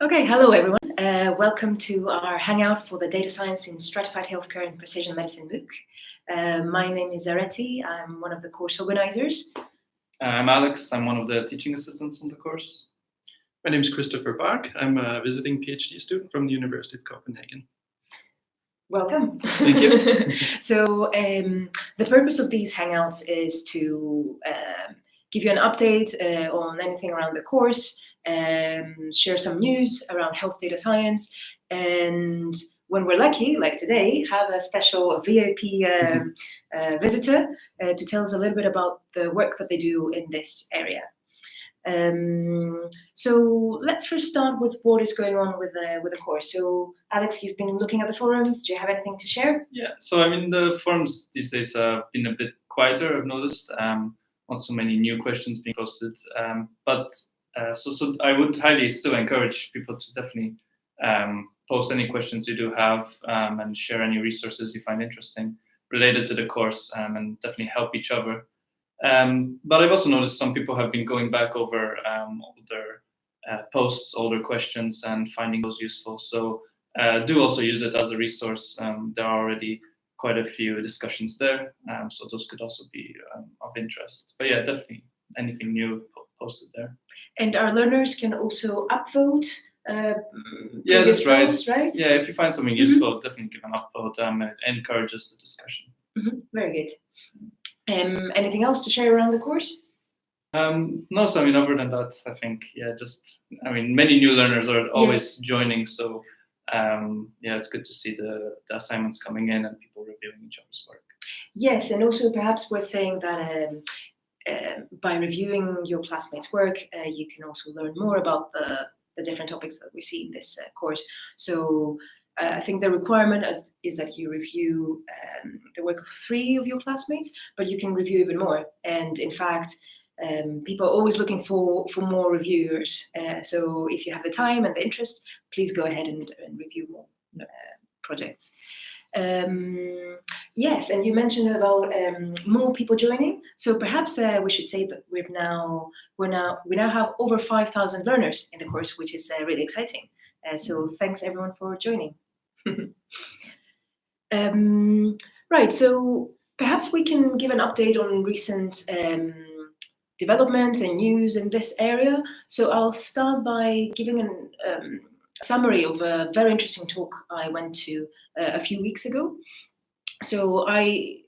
Okay, hello everyone. Welcome to our Hangout for the Data Science in Stratified Healthcare and Precision Medicine MOOC. My name is Areti. I'm one of the course organizers. I'm Alex. I'm one of the teaching assistants on the course. My name is Christoffer Back. I'm a visiting PhD student from the University of Copenhagen. Welcome. Thank you. So the purpose of these Hangouts is to give you an update on anything around the course, share some news around health data science, and when we're lucky, like today, have a special VIP visitor to tell us a little bit about the work that they do in this area. So let's first start with what is going on with the course. So Alex, you've been looking at the forums. Do you have anything to share? Yeah, so I mean the forums these days have been a bit quieter, I've noticed. Not so many new questions being posted, so I would highly still encourage people to definitely post any questions you do have and share any resources you find interesting related to the course and definitely help each other. But I've also noticed some people have been going back over older posts, older questions, and finding those useful. So do also use it as a resource. There are already quite a few discussions there, so those could also be of interest. But yeah, definitely anything new posted there. And our learners can also upvote. Yeah, that's right. Posts, right. Yeah, if you find something useful, definitely give an upvote. It encourages the discussion. Very good. Anything else to share around the course? No, so I mean, other than that, I think, many new learners are always joining, so it's good to see the assignments coming in and people reviewing each other's work. Yes, and also perhaps worth saying that by reviewing your classmates' work, you can also learn more about the different topics that we see in this course. So I think the requirement is that you review the work of 3 of your classmates, but you can review even more. And in fact, people are always looking for more reviewers. So if you have the time and the interest, please go ahead and review more projects. Yes, and you mentioned about more people joining. So perhaps we should say that we now have over 5,000 learners in the course, which is really exciting. So thanks everyone for joining. Right, so perhaps we can give an update on recent developments and news in this area. So I'll start by giving a summary of a very interesting talk I went to a few weeks ago. So I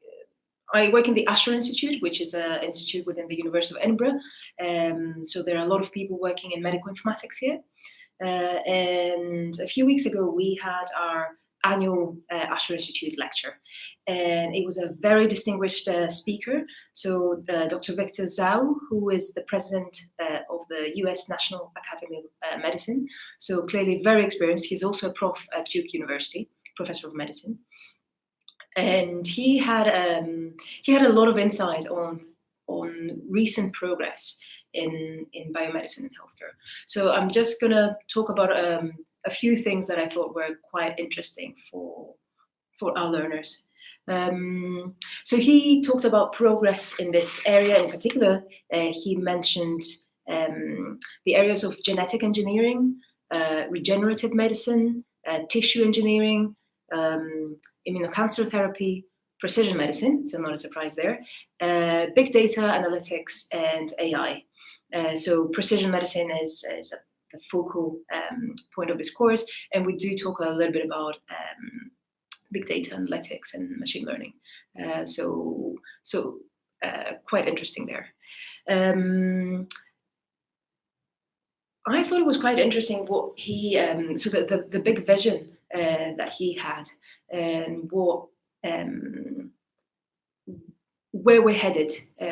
work in the Asher Institute, which is an institute within the University of Edinburgh. So there are a lot of people working in medical informatics here. And a few weeks ago, we had our annual Asher Institute lecture, and it was a very distinguished speaker. So Dr. Victor Zhao, who is the president of the US National Academy of Medicine, so clearly very experienced. He's also a prof at Duke University, professor of medicine, and he had a lot of insight on recent progress in biomedicine and healthcare. So I'm just gonna talk about a few things that I thought were quite interesting for our learners. So he talked about progress in this area in particular. He mentioned the areas of genetic engineering, regenerative medicine, tissue engineering, immunocancer therapy, precision medicine, so not a surprise there, big data analytics, and AI. So precision medicine is the focal point of this course, and we do talk a little bit about big data analytics and machine learning. So quite interesting there. I thought it was quite interesting what he, so the big vision that he had and what where we're headed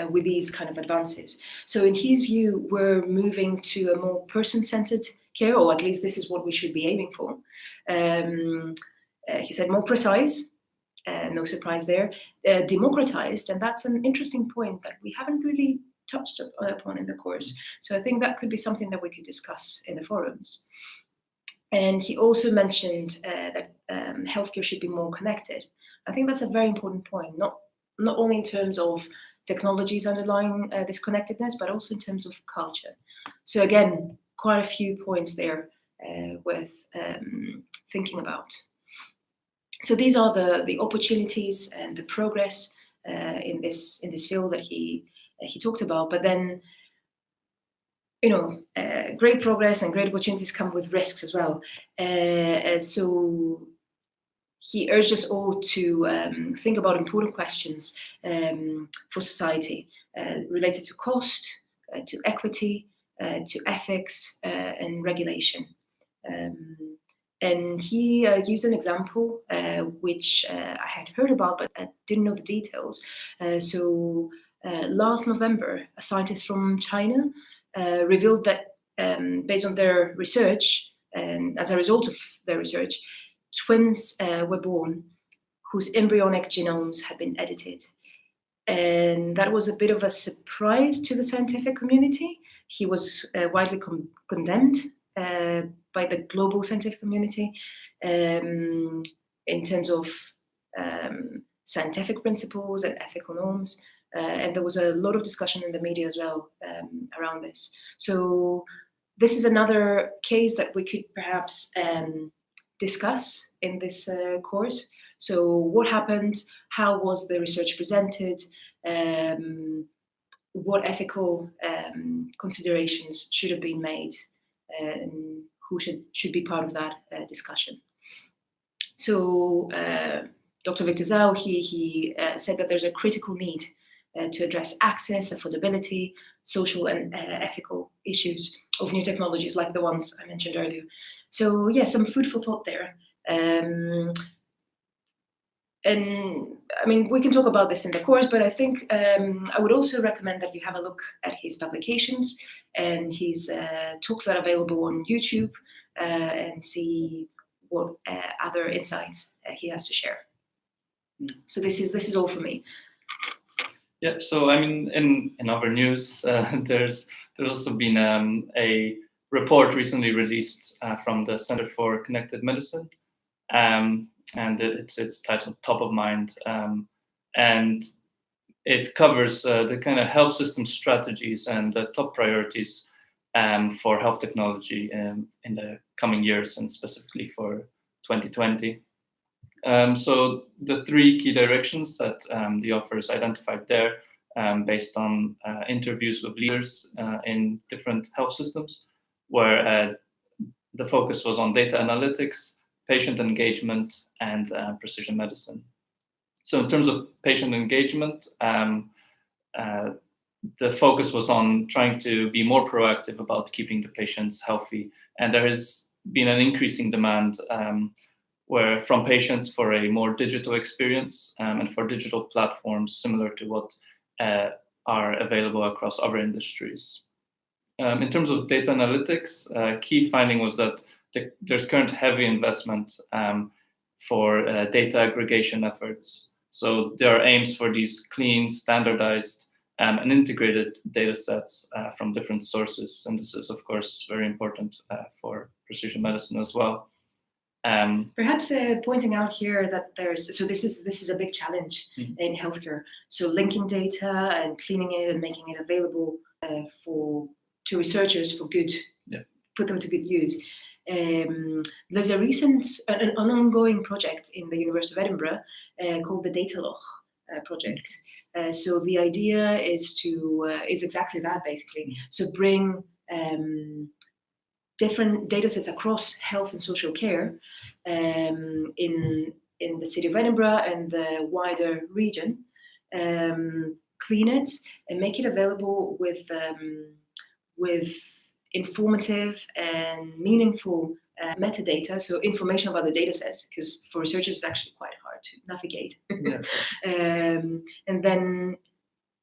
with these kind of advances. So in his view, we're moving to a more person-centered care, or at least this is what we should be aiming for. He said more precise, no surprise there, democratized, and that's an interesting point that we haven't really touched upon in the course. So I think that could be something that we could discuss in the forums. And he also mentioned that healthcare should be more connected. I think that's a very important point, not only in terms of technologies underlying this connectedness, but also in terms of culture. So again, quite a few points there worth thinking about. So these are the opportunities and the progress in this field that he talked about. But then, great progress and great opportunities come with risks as well. So he urged us all to think about important questions for society related to cost, to equity, to ethics, and regulation. And he used an example which I had heard about, but I didn't know the details. So last November, a scientist from China revealed that based on their research, and as a result of their research, twins were born whose embryonic genomes had been edited. And that was a bit of a surprise to the scientific community. He was widely condemned by the global scientific community in terms of scientific principles and ethical norms. And there was a lot of discussion in the media as well around this. So this is another case that we could perhaps discuss in this course. So what happened? How was the research presented? What ethical considerations should have been made? And who should be part of that discussion? So Dr. Victor Zhao, he said that there's a critical need to address access, affordability, social and ethical issues of new technologies like the ones I mentioned earlier. So yeah, some food for thought there. And I mean, we can talk about this in the course, but I think I would also recommend that you have a look at his publications and his talks that are available on YouTube and see what other insights he has to share. So this is all for me. Yeah. So I mean, in other news, there's also been a report recently released from the Center for Connected Medicine. And it's titled Top of Mind, and it covers the kind of health system strategies and the top priorities for health technology in the coming years, and specifically for 2020. So the three key directions that the authors identified there, based on interviews with leaders in different health systems, where the focus was on data analytics, patient engagement, and precision medicine. So in terms of patient engagement, the focus was on trying to be more proactive about keeping the patients healthy. And there has been an increasing demand from patients for a more digital experience and for digital platforms similar to what are available across other industries. In terms of data analytics, key finding was that there's current heavy investment for data aggregation efforts. So there are aims for these clean, standardized, and integrated data sets from different sources. And this is, of course, very important for precision medicine as well. Perhaps pointing out here that this is a big challenge in healthcare. So linking data and cleaning it and making it available to researchers for good, put them to good use. There's an ongoing project in the University of Edinburgh called the DataLoch project. So the idea is exactly that, basically. So bring different data sets across health and social care in the city of Edinburgh and the wider region, clean it and make it available with informative and meaningful metadata, so information about the data sets, because for researchers it's actually quite hard to navigate. And then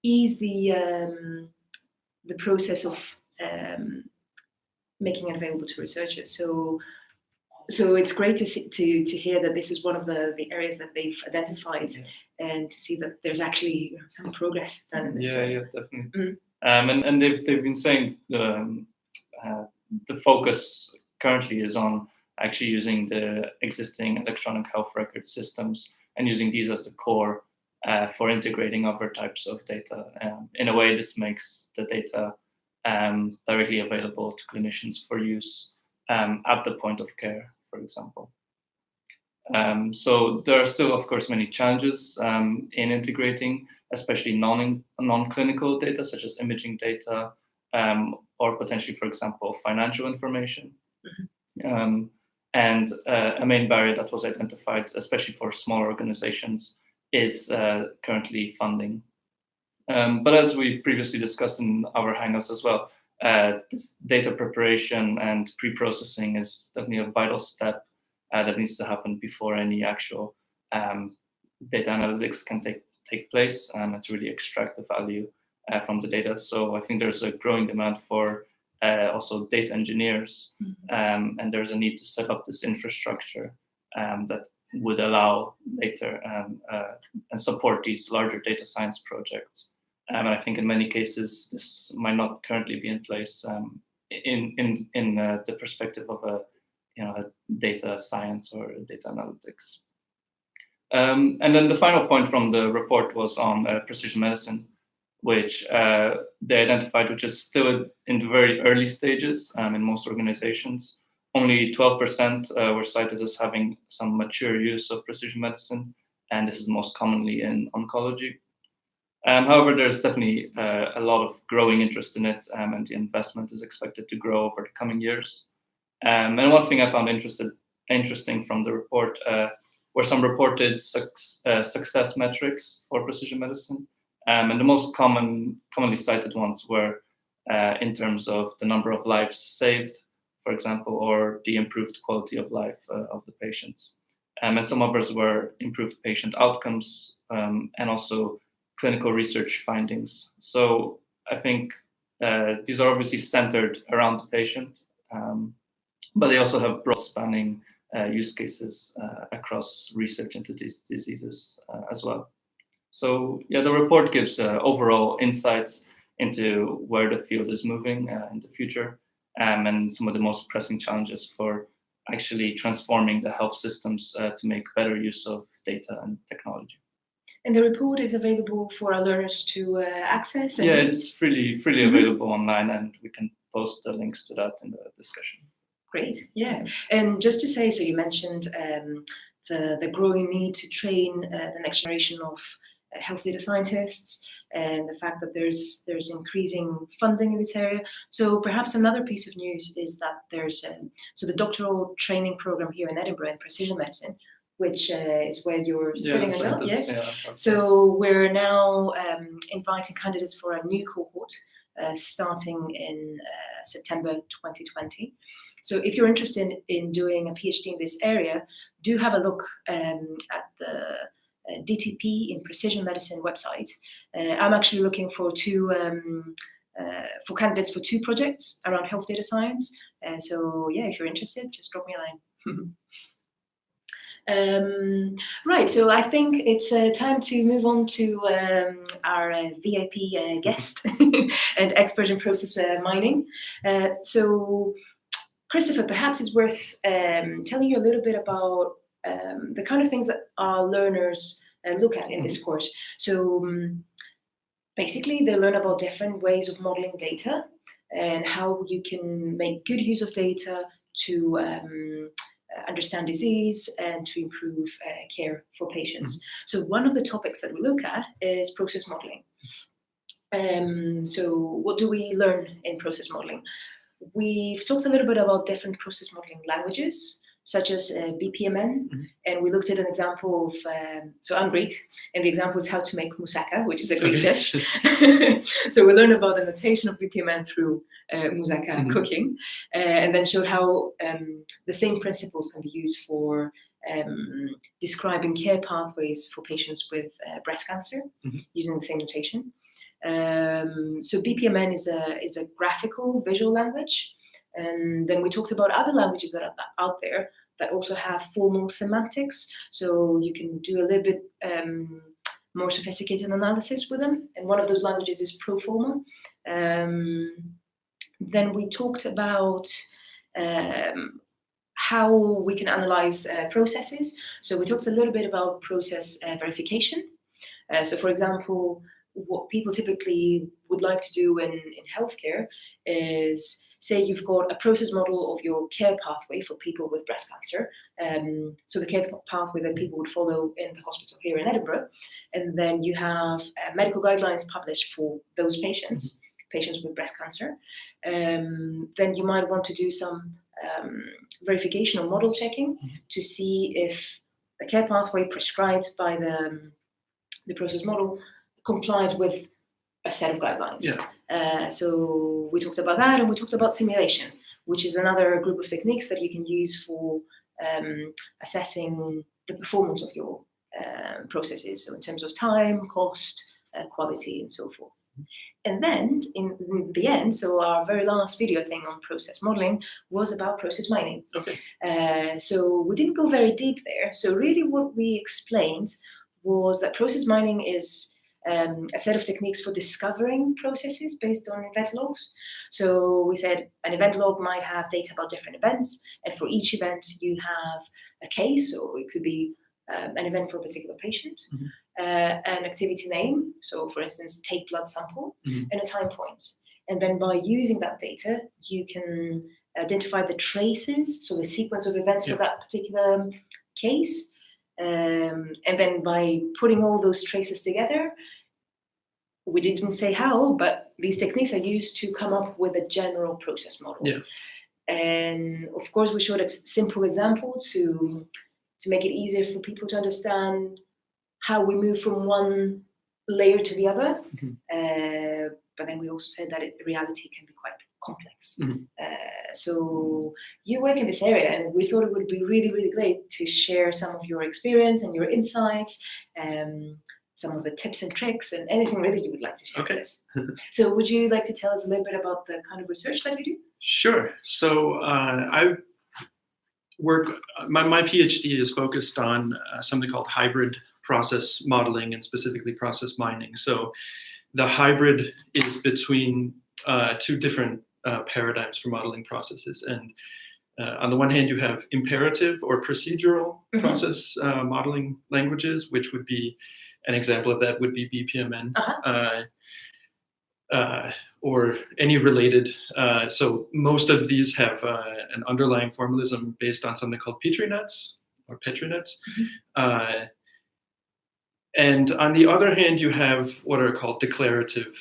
ease the process of making it available to researchers. So it's great to hear that this is one of the areas that they've identified, and to see that there's actually some progress done in this area. Yeah, definitely. And they've been saying the focus currently is on actually using the existing electronic health record systems and using these as the core for integrating other types of data. In a way, this makes the data directly available to clinicians for use at the point of care, for example. So there are still, of course, many challenges in integrating, especially non-clinical data, such as imaging data, or potentially, for example, financial information. And a main barrier that was identified, especially for smaller organizations, is currently funding. But as we previously discussed in our Hangouts as well, this data preparation and pre-processing is definitely a vital step that needs to happen before any actual data analytics can take place, and to really extract the value from the data. So I think there's a growing demand for also data engineers, and there's a need to set up this infrastructure that would allow later and support these larger data science projects. And I think in many cases this might not currently be in place in the perspective of a data science or data analytics. And then the final point from the report was on precision medicine, which they identified, which is still in the very early stages in most organizations. Only 12% were cited as having some mature use of precision medicine, and this is most commonly in oncology. However, there's definitely a lot of growing interest in it, and the investment is expected to grow over the coming years. And one thing I found interesting from the report were some reported success metrics for precision medicine. And the most commonly cited ones were in terms of the number of lives saved, for example, or the improved quality of life of the patients. And some others were improved patient outcomes, and also clinical research findings. So I think these are obviously centered around the patient, but they also have broad spanning use cases across research into these diseases as well. So yeah, the report gives overall insights into where the field is moving in the future, and some of the most pressing challenges for actually transforming the health systems to make better use of data and technology. And the report is available for our learners to access? Yeah, it's freely available online, and we can post the links to that in the discussion. Great, yeah. And just to say, so you mentioned the growing need to train the next generation of health data scientists, and the fact that there's increasing funding in this area. So perhaps another piece of news is that there's so the doctoral training program here in Edinburgh in precision medicine, which is where you're spinning it up, yes? Yeah, so we're now inviting candidates for a new cohort starting in September 2020. So if you're interested in doing a PhD in this area, do have a look at the DTP in Precision Medicine website. I'm actually looking for candidates for 2 projects around health data science. So yeah, if you're interested, just drop me a line. Right, so I think it's time to move on to our VIP guest and expert in process mining. So Christoffer, perhaps it's worth telling you a little bit about the kind of things that our learners look at in this course. So basically, they learn about different ways of modeling data and how you can make good use of data to understand disease and to improve care for patients. So one of the topics that we look at is process modeling. So what do we learn in process modeling? We've talked a little bit about different process modeling languages, such as BPMN, and we looked at an example of, so I'm Greek, and the example is how to make moussaka, which is a Greek dish. So we learned about the notation of BPMN through moussaka cooking, and then showed how the same principles can be used for describing care pathways for patients with breast cancer, using the same notation. So BPMN is a graphical visual language, and then we talked about other languages that are out there that also have formal semantics, so you can do a little bit more sophisticated analysis with them, and one of those languages is Proforma. Then we talked about how we can analyze processes, so we talked a little bit about process verification. So for example, what people typically would like to do in healthcare is say you've got a process model of your care pathway for people with breast cancer. So the care pathway that people would follow in the hospital here in Edinburgh. And then you have medical guidelines published for those patients with breast cancer. Then you might want to do some verification or model checking to see if the care pathway prescribed by the process model complies with a set of guidelines. So we talked about that, and we talked about simulation, which is another group of techniques that you can use for assessing the performance of your processes, so in terms of time, cost, quality, and so forth. And then in the end, so our very last video thing on process modeling was about process mining. So we didn't go very deep there. So really what we explained was that process mining is a set of techniques for discovering processes based on event logs. So we said an event log might have data about different events, and for each event you have a case, or it could be an event for a particular patient, an activity name, so for instance, take blood sample, and a time point. And then by using that data, you can identify the traces, so the sequence of events for that particular case. And then by putting all those traces together, we didn't say how, but these techniques are used to come up with a general process model. And of course, we showed a simple example to make it easier for people to understand how we move from one layer to the other. But then we also said that reality can be quite complex. So you work in this area, and we thought it would be really, really great to share some of your experience and your insights, some of the tips and tricks, and anything really you would like to share with us. So would you like to tell us a little bit about the kind of research that you do? Sure. So I work, my PhD is focused on something called hybrid process modeling, and specifically process mining. So the hybrid is between two different paradigms for modeling processes. And on the one hand, you have imperative or procedural process modeling languages, which would be an example of that would be BPMN. Or any related. So most of these have an underlying formalism based on something called Petri nets or Petri nets. And on the other hand, you have what are called declarative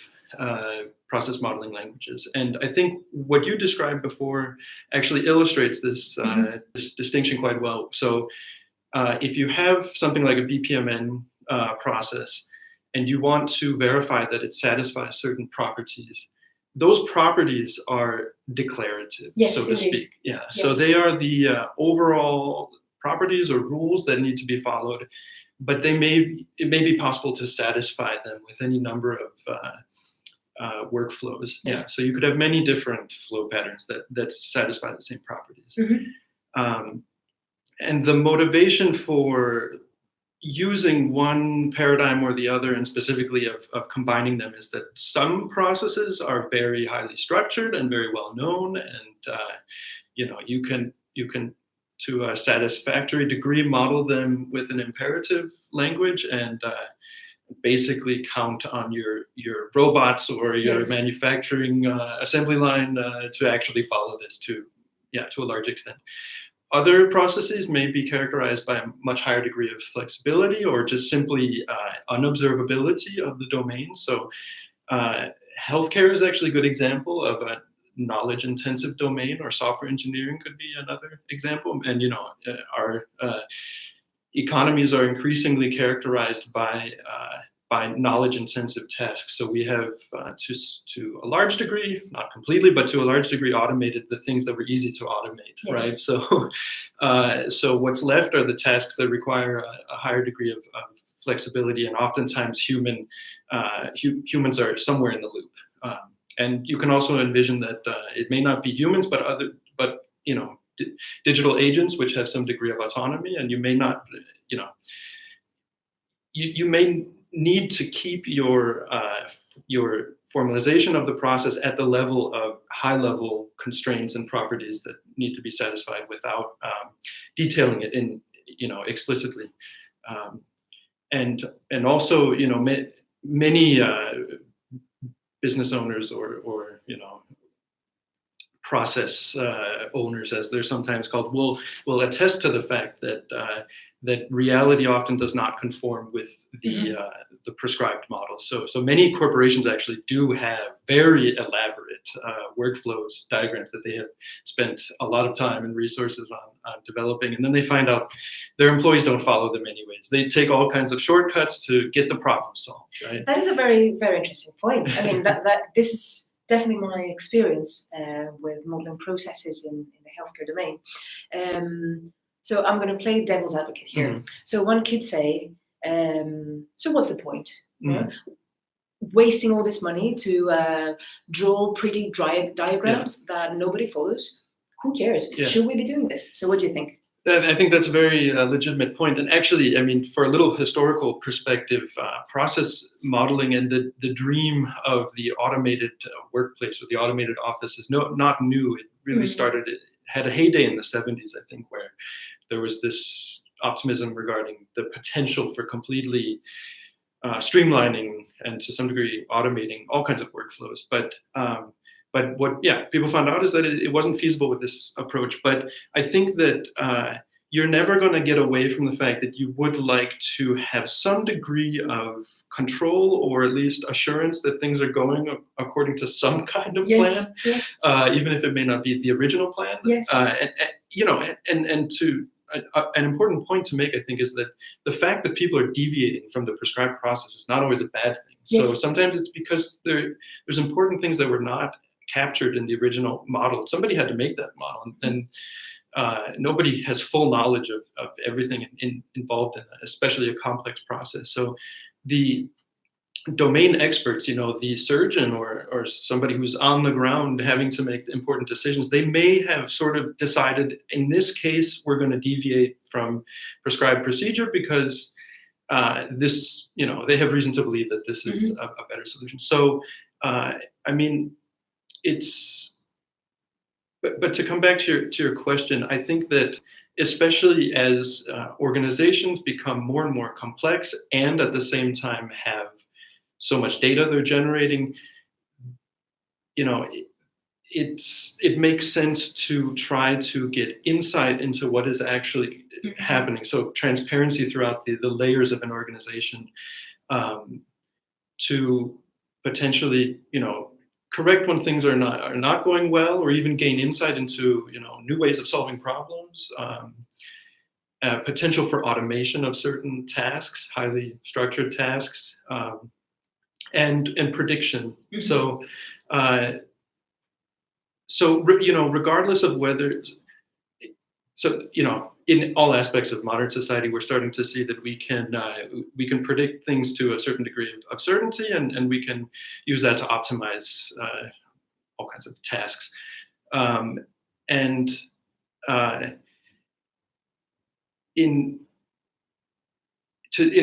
process modeling languages. And I think what you described before actually illustrates this, this distinction quite well. So if you have something like a BPMN process, and you want to verify that it satisfies certain properties, those properties are declarative, so to speak. So they are the overall properties or rules that need to be followed, but it may be possible to satisfy them with any number of workflows. So you could have many different flow patterns that satisfy the same properties. And the motivation for using one paradigm or the other, and specifically of combining them, is that some processes are very highly structured and very well known, and you can to a satisfactory degree model them with an imperative language, and basically count on your robots or your manufacturing assembly line to actually follow this to a large extent. Other processes may be characterized by a much higher degree of flexibility, or just simply unobservability of the domain. So healthcare is actually a good example of a knowledge-intensive domain, or software engineering could be another example. And our economies are increasingly characterized by knowledge-intensive tasks. So we have, to a large degree, not completely, but to a large degree, automated the things that were easy to automate, right? So what's left are the tasks that require a higher degree of flexibility, and oftentimes humans are somewhere in the loop. And you can also envision that it may not be humans, but digital agents which have some degree of autonomy, and you may not, you may need to keep your formalization of the process at the level of high-level constraints and properties that need to be satisfied without detailing it in explicitly. And also many business owners or process owners, as they're sometimes called, will attest to the fact that that reality often does not conform with the prescribed model. So many corporations actually do have very elaborate workflows, diagrams that they have spent a lot of time and resources on developing, and then they find out their employees don't follow them anyways. They take all kinds of shortcuts to get the problem solved, right? That is a very, very interesting point. I mean, that this is definitely my experience with modeling processes in the healthcare domain. So I'm going to play devil's advocate here. So one could say, so what's the point? Wasting all this money to draw pretty diagrams that nobody follows? Who cares? Yeah. Should we be doing this? So what do you think? I think that's a very legitimate point. And actually, I mean, for a little historical perspective, process modeling and the dream of the automated workplace or the automated office is not new. It really started, it had a heyday in the 70s, I think, where there was this optimism regarding the potential for completely streamlining and to some degree automating all kinds of workflows. But what people found out is that it wasn't feasible with this approach. But I think that you're never going to get away from the fact that you would like to have some degree of control, or at least assurance that things are going according to some kind of plan, even if it may not be the original plan. And to an important point to make, I think, is that the fact that people are deviating from the prescribed process is not always a bad thing. So sometimes it's because there's important things that were not captured in the original model. Somebody had to make that model, and nobody has full knowledge of everything involved in that, especially a complex process. So the domain experts, the surgeon or somebody who's on the ground having to make important decisions, they may have sort of decided, in this case, we're going to deviate from prescribed procedure because this, they have reason to believe that this is a better solution. So, I mean, but to come back to your question, I think that especially as organizations become more and more complex and at the same time have so much data they're generating, it makes sense to try to get insight into what is actually happening. So transparency throughout the layers of an organization, to potentially, correct when things are not going well, or even gain insight into, new ways of solving problems. Potential for automation of certain tasks, highly structured tasks. And prediction. So regardless of whether, in all aspects of modern society, we're starting to see that we can predict things to a certain degree of certainty, and we can use that to optimize all kinds of tasks. In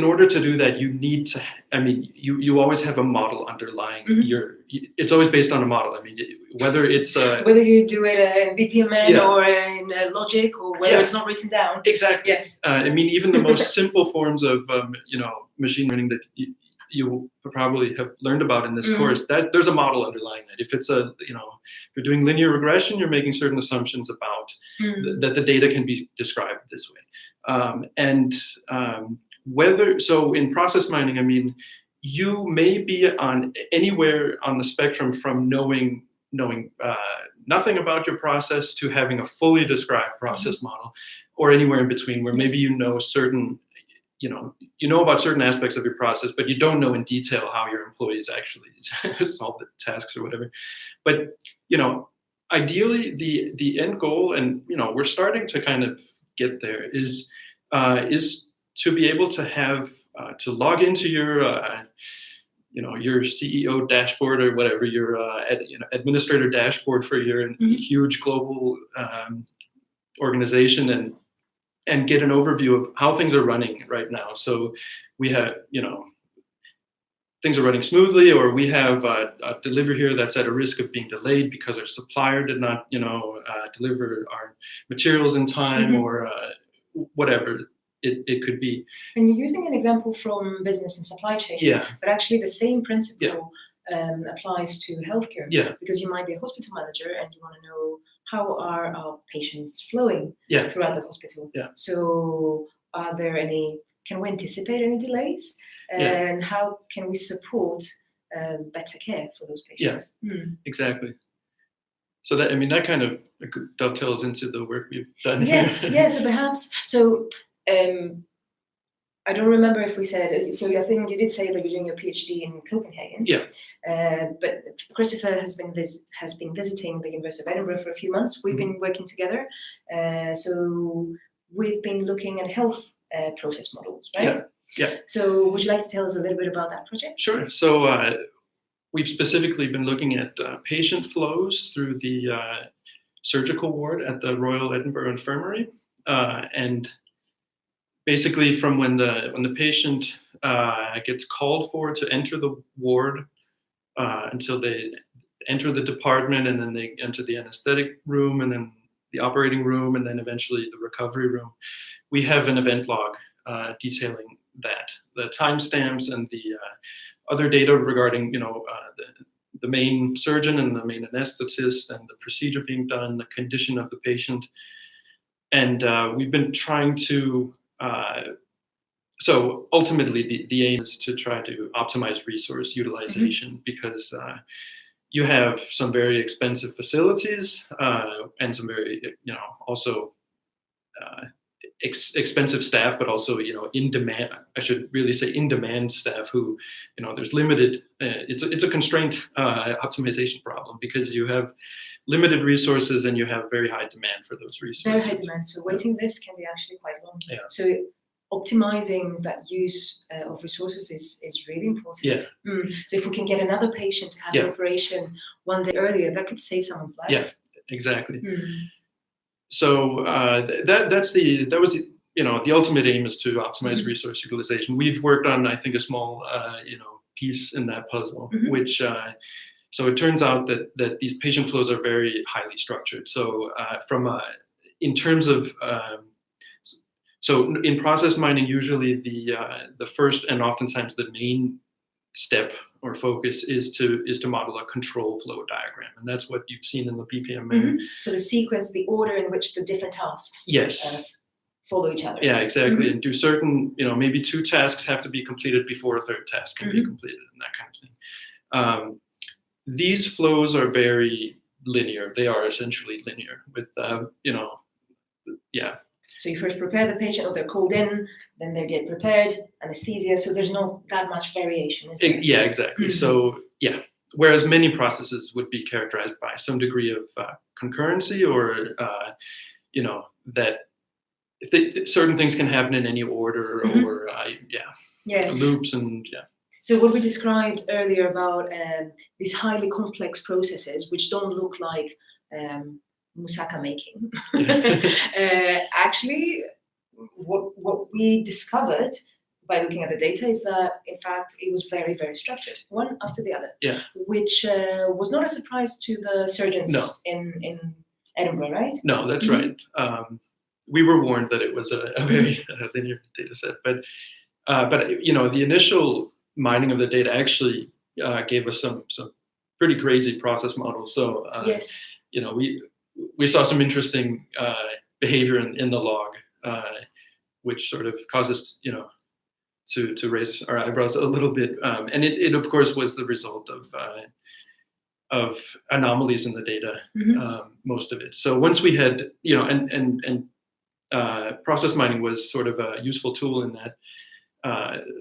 order to do that, you need to, you always have a model underlying it's always based on a model. Whether it's whether you do it in BPMN or in Logic, or whether it's not written down. Exactly. Yes. Even the most simple forms of machine learning that you probably have learned about in this course, that there's a model underlying that. If it's if you're doing linear regression, you're making certain assumptions about that the data can be described this way. So in process mining, you may be anywhere on the spectrum from knowing nothing about your process to having a fully described process model, or anywhere in between, where maybe you know about certain aspects of your process, but you don't know in detail how your employees actually solve the tasks or whatever. But ideally, the end goal, and we're starting to kind of get there, is to be able to have to log into your your CEO dashboard, or whatever, your administrator dashboard for your huge global organization, and get an overview of how things are running right now. So we have, things are running smoothly, or we have a delivery here that's at a risk of being delayed because our supplier did not, deliver our materials in time, or whatever it could be. And you're using an example from business and supply chains, but actually the same principle applies to healthcare. Yeah. Because you might be a hospital manager and you want to know how are our patients flowing Yeah. throughout the hospital. Yeah. So can we anticipate any delays? And how can we support better care for those patients? Exactly. So that kind of dovetails into the work we've done. Yes, yes. So perhaps, I don't remember if we said, so I think you did say that you're doing your PhD in Copenhagen. Yeah. But Christoffer has been visiting the University of Edinburgh for a few months. We've been working together. So we've been looking at health process models, right? Yeah. So would you like to tell us a little bit about that project? Sure. So we've specifically been looking at patient flows through the surgical ward at the Royal Edinburgh Infirmary, and basically from when the patient gets called for to enter the ward until they enter the department, and then they enter the anesthetic room, and then the operating room, and then eventually the recovery room. We have an event log detailing that, the timestamps and the other data regarding the main surgeon and the main anesthetist and the procedure being done, the condition of the patient. And we've been trying to, so ultimately the aim is to try to optimize resource utilization, because you have some very expensive facilities and some very, also expensive staff, but also, in demand, I should really say in demand staff who, there's limited, it's a constraint optimization problem, because you have limited resources and you have very high demand for those resources. Very high demand. So waiting lists can be actually quite long. Yeah. So optimizing that use of resources is really important. Yes. So if we can get another patient to have an operation one day earlier, that could save someone's life. Yeah, exactly. So that was the ultimate aim is to optimize resource utilization. We've worked on, I think, a small piece in that puzzle, which so it turns out that these patient flows are very highly structured. So in terms of so in process mining, usually the first and oftentimes the main step or focus is to model a control flow diagram, and that's what you've seen in the BPM. So the sequence, the order in which the different tasks follow each other. Yeah, exactly. And do certain, maybe 2 tasks have to be completed before a third task can be completed, and that kind of thing. These flows are very linear. They are essentially linear with, So you first prepare the patient, or they're called in, then they get prepared, anesthesia. So there's not that much variation, is there? Yeah, exactly. So whereas many processes would be characterized by some degree of concurrency, or that certain things can happen in any order, or loops and So what we described earlier about these highly complex processes, which don't look like moussaka making, actually, what we discovered by looking at the data is that, in fact, it was very, very structured, one after the other, which was not a surprise to the surgeons in Edinburgh, right? No, that's right. We were warned that it was a very linear data set, but the initial mining of the data actually gave us some pretty crazy process models. So we saw some interesting behavior in the log, which sort of caused us to raise our eyebrows a little bit, and it of course was the result of anomalies in the data, most of it. So once we had process mining was sort of a useful tool in that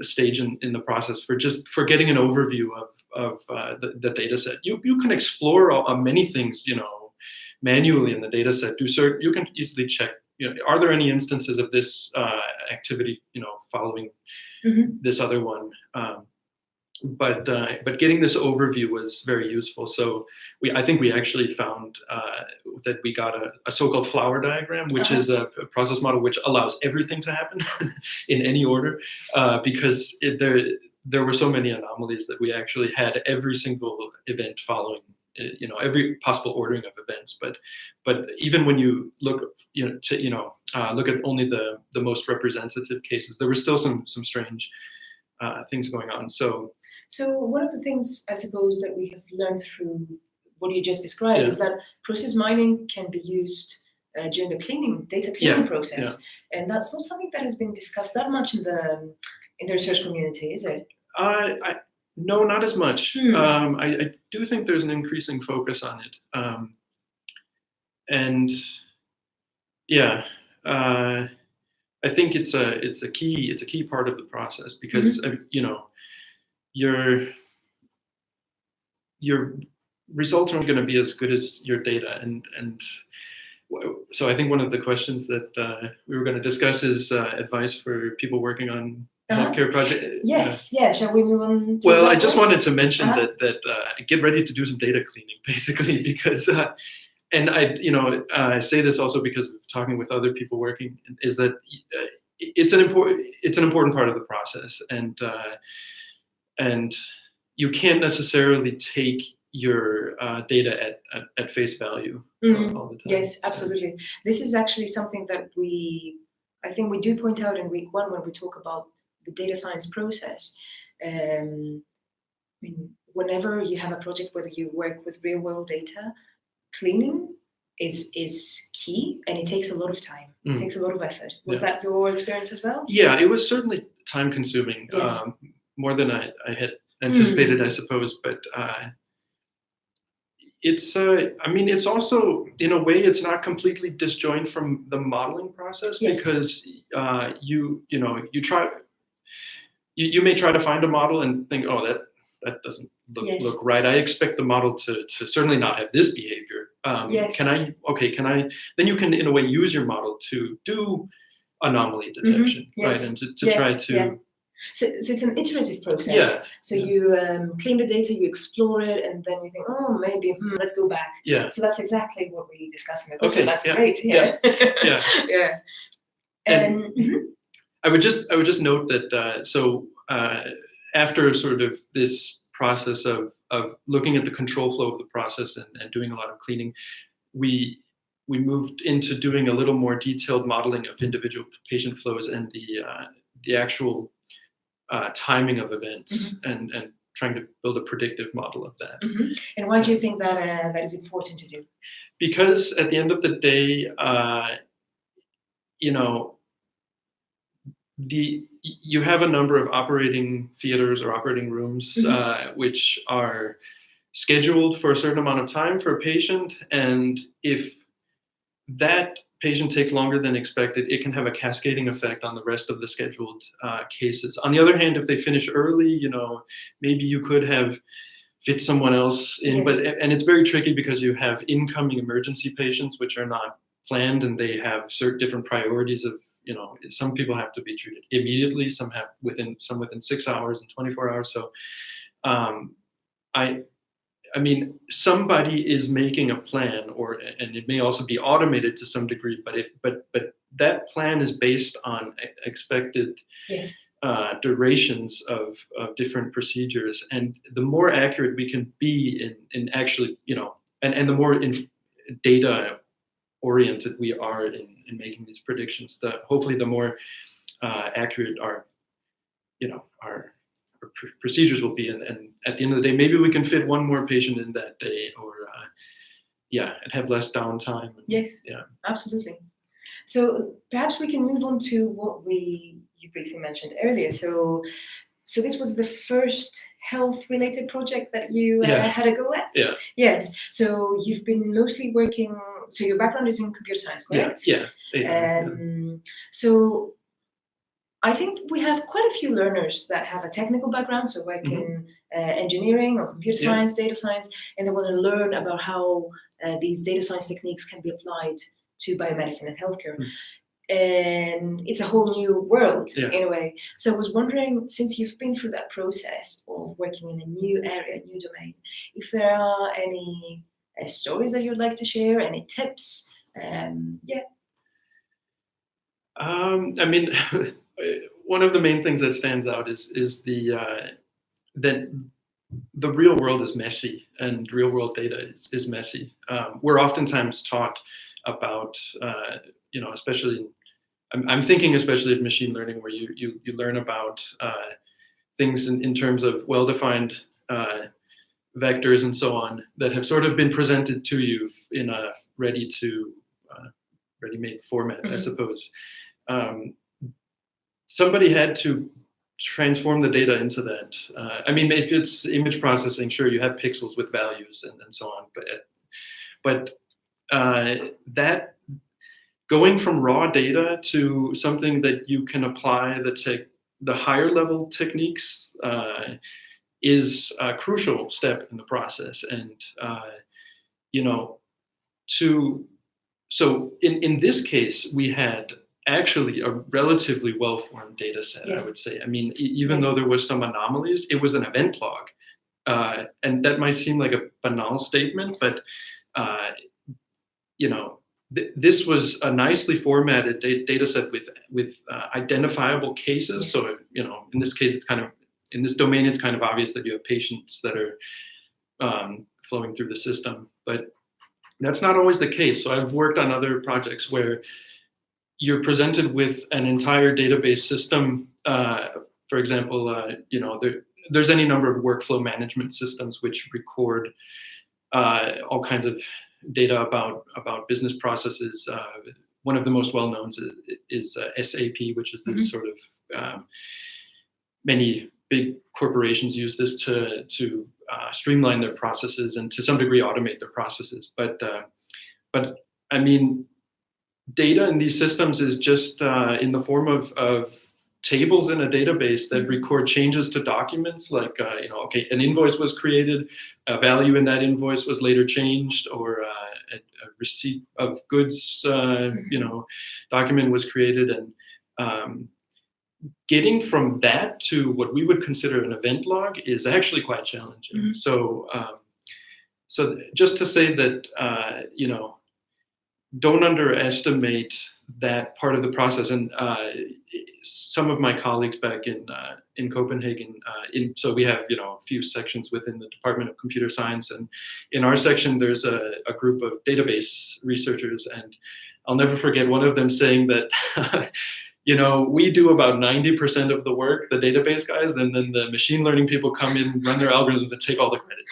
stage in the process for getting an overview of the data set. You can explore many things, manually in the data set. You can easily check, are there any instances of this activity, following this other one? But getting this overview was very useful. So I think we actually found that we got a so-called flower diagram, which is a process model which allows everything to happen in any order, because there were so many anomalies that we actually had every single event following, every possible ordering of events. But even when you look, look at only the most representative cases, there were still some strange things going on. So So one of the things I suppose that we have learned through what you just described is that process mining can be used during the data cleaning process, and that's not something that has been discussed that much in the research community, is it? No, not as much. I do think there's an increasing focus on it, and I think it's a key part of the process because your results aren't going to be as good as your data, and so I think one of the questions that we were going to discuss is advice for people working on healthcare project. Yes. Shall we move on? Well, I just wanted to mention that get ready to do some data cleaning, basically, because and I say this also because of talking with other people working, is that it's an important part of the process, and you can't necessarily take your data at face value all the time. Yes, absolutely. This is actually something that I think we do point out in week 1 when we talk about the data science process. Whenever you have a project, whether you work with real world data, cleaning is key, and it takes a lot of time. It takes a lot of effort. Was that your experience as well? Yeah, it was certainly time consuming, more than I had anticipated, I suppose. But it's also, in a way, it's not completely disjoint from the modeling process, because you may try to find a model and think, oh, that doesn't look right. I expect the model to certainly not have this behavior. Can I? Then you can, in a way, use your model to do anomaly detection, right? And to try to. So it's an iterative process. So you clean the data, you explore it, and then you think, oh, maybe let's go back. So that's exactly what we discuss in the course. That's great. And I would just note that after sort of this process of looking at the control flow of the process and doing a lot of cleaning, we moved into doing a little more detailed modeling of individual patient flows and the actual timing of events, and trying to build a predictive model of that. And why do you think that is important to do? Because at the end of the day, you have a number of operating theaters or operating rooms which are scheduled for a certain amount of time for a patient, and if that patient takes longer than expected, it can have a cascading effect on the rest of the scheduled cases. On the other hand, if they finish early, maybe you could have fit someone else in, and it's very tricky because you have incoming emergency patients which are not planned, and they have certain different priorities of, some people have to be treated immediately, some within 6 hours and 24 hours. So I mean, somebody is making a plan, and it may also be automated to some degree, but that plan is based on expected durations of different procedures, and the more accurate we can be in actually, and the more data oriented we are in making these predictions, hopefully the more accurate our procedures will be, and at the end of the day, maybe we can fit one more patient in that day, or and have less downtime. Absolutely. So perhaps we can move on to what you briefly mentioned earlier. So this was the first health-related project that you had a go at? Yes. So you've been mostly working. So your background is in computer science, correct? So I think we have quite a few learners that have a technical background, so work in engineering or computer science, data science, and they want to learn about how these data science techniques can be applied to biomedicine and healthcare. And it's a whole new world in a way. So I was wondering, since you've been through that process of working in a new area, new domain, if there are any stories that you'd like to share, any tips? I mean, one of the main things that stands out is that the real world is messy, and real world data is messy. We're oftentimes taught about, especially, I'm thinking especially of machine learning, where you learn about things in terms of well-defined vectors and so on that have sort of been presented to you in a ready-made format, I suppose. Somebody had to transform the data into that. I mean, if it's image processing, sure, you have pixels with values and so on, but that going from raw data to something that you can apply the higher level techniques is a crucial step in the process. And so in this case, we had actually a relatively well-formed data set, I would say. I mean, even though there was some anomalies, it was an event log. And that might seem like a banal statement, but this was a nicely formatted data set with identifiable cases. So, in this case, in this domain, it's kind of obvious that you have patients that are flowing through the system, but that's not always the case. So I've worked on other projects where you're presented with an entire database system. For example, there's any number of workflow management systems which record all kinds of data about business processes. One of the most well-known is SAP, which is this sort of many big corporations use this to streamline their processes and to some degree automate their processes. But I mean, data in these systems is just in the form of tables in a database that record changes to documents, like okay, an invoice was created, a value in that invoice was later changed, or a receipt of goods document was created, and getting from that to what we would consider an event log is actually quite challenging. So just to say that don't underestimate that part of the process. And some of my colleagues back in Copenhagen, so we have a few sections within the Department of Computer Science, and in our section there's a group of database researchers, and I'll never forget one of them saying that we do about 90% of the work, the database guys, and then the machine learning people come in, run their algorithms, and take all the credit.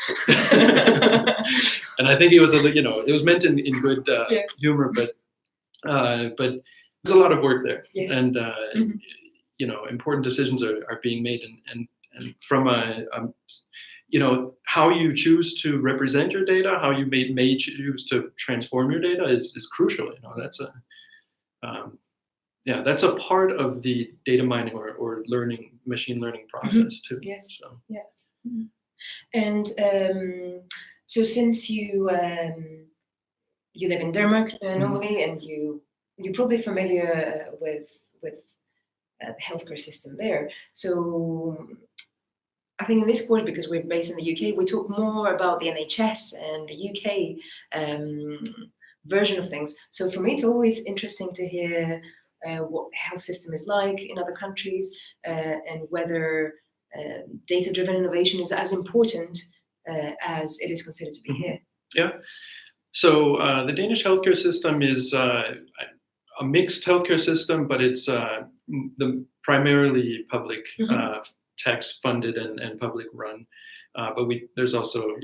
And I think it was it was meant in good humor, but there's a lot of work there, and important decisions are being made, and from how you choose to represent your data, how you may choose to transform your data is crucial. That's a part of the data mining or machine learning process too. Yes. So. Yeah. And so since you live in Denmark normally, and you're probably familiar with the healthcare system there. So I think in this course, because we're based in the UK, we talk more about the NHS and the UK version of things. So for me, it's always interesting to hear what the health system is like in other countries, and whether data-driven innovation is as important as it is considered to be here. Yeah. So the Danish healthcare system is a mixed healthcare system, but it's primarily public, tax-funded and public-run. But there's also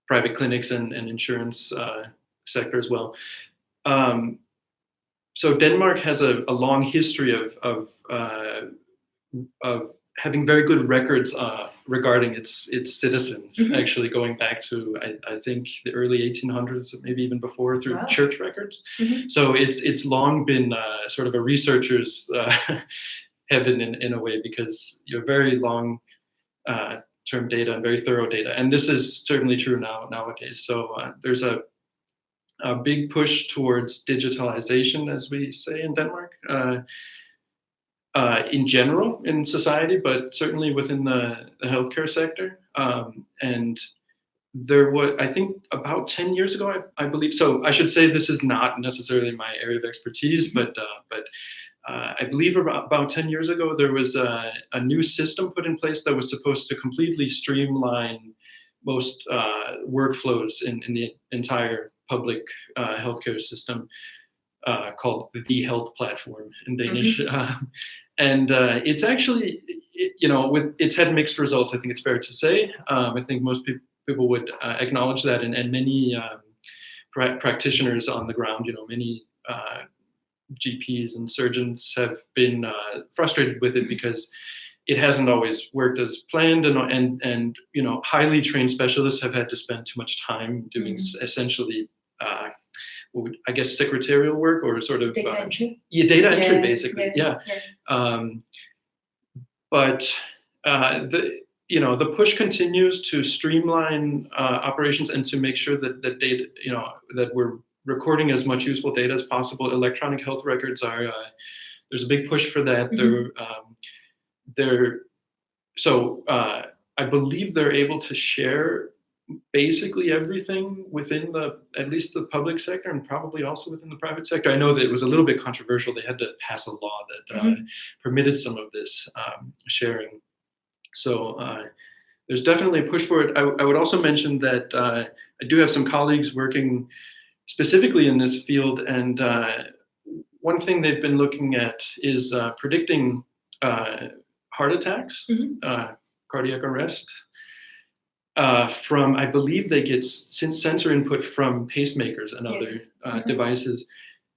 private clinics and insurance sector as well. So Denmark has a long history of having very good records regarding its citizens, actually going back to I think the early 1800s, maybe even before, through church records. So it's long been sort of a researcher's heaven in a way, because you have very long term data and very thorough data, and this is certainly true nowadays. So there's a big push towards digitalization, as we say in Denmark, in general in society, but certainly within the healthcare sector. And there was, I think, about 10 years ago, I believe. So I should say this is not necessarily my area of expertise, but I believe about 10 years ago, there was a new system put in place that was supposed to completely streamline most workflows in the entire public healthcare system, called the Health Platform in Danish. it's actually, it's had mixed results. I think it's fair to say. I think most people would acknowledge that, and many practitioners on the ground, many GPs and surgeons have been frustrated with it because it hasn't always worked as planned, and highly trained specialists have had to spend too much time doing essentially I guess secretarial work, or sort of data entry. Yeah, data entry basically. Yeah. But the push continues to streamline operations and to make sure that data, that we're recording as much useful data as possible. Electronic health records are there's a big push for that. I believe they're able to share basically everything within at least the public sector, and probably also within the private sector. I know that it was a little bit controversial. They had to pass a law that permitted some of this sharing. So there's definitely a push for it. I would also mention that I do have some colleagues working specifically in this field, and one thing they've been looking at is predicting heart attacks, cardiac arrest, from, I believe they get sensor input from pacemakers and other devices.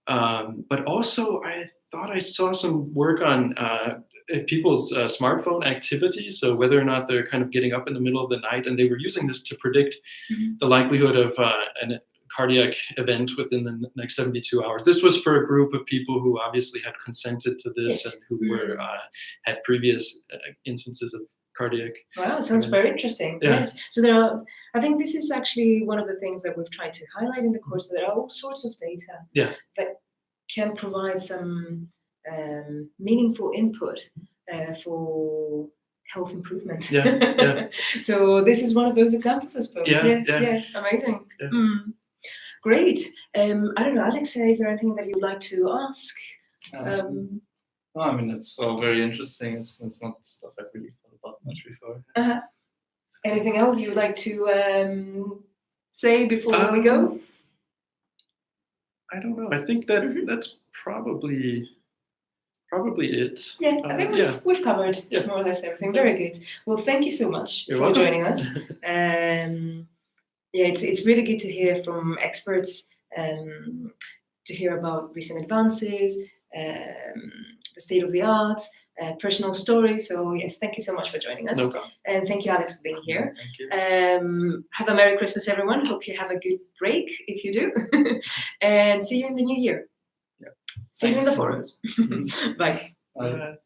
But also, I thought I saw some work on people's smartphone activity, so whether or not they're kind of getting up in the middle of the night, and they were using this to predict the likelihood of a cardiac event within the next 72 hours. This was for a group of people who obviously had consented to this and who were had previous instances of cardiac. Wow, sounds very interesting. Yeah. Yes. So I think this is actually one of the things that we've tried to highlight in the course, that there are all sorts of data that can provide some meaningful input for health improvement. So this is one of those examples, I suppose. Amazing. Great. I don't know, Alex, is there anything that you'd like to ask? No, I mean, it's all very interesting. It's not stuff I've really thought about much before. Anything else you would like to say before we go? I don't know. I think that's probably it. Yeah, I think we've covered more or less everything. Very good. Well, thank you so much for joining us. It's really good to hear from experts, to hear about recent advances, the state of the art, personal stories. So yes, thank you so much for joining us. No problem. And thank you, Alex, for being here. Thank you. Have a Merry Christmas, everyone. Hope you have a good break, if you do. And see you in the new year. Yeah. See you in the forums. Bye. Bye.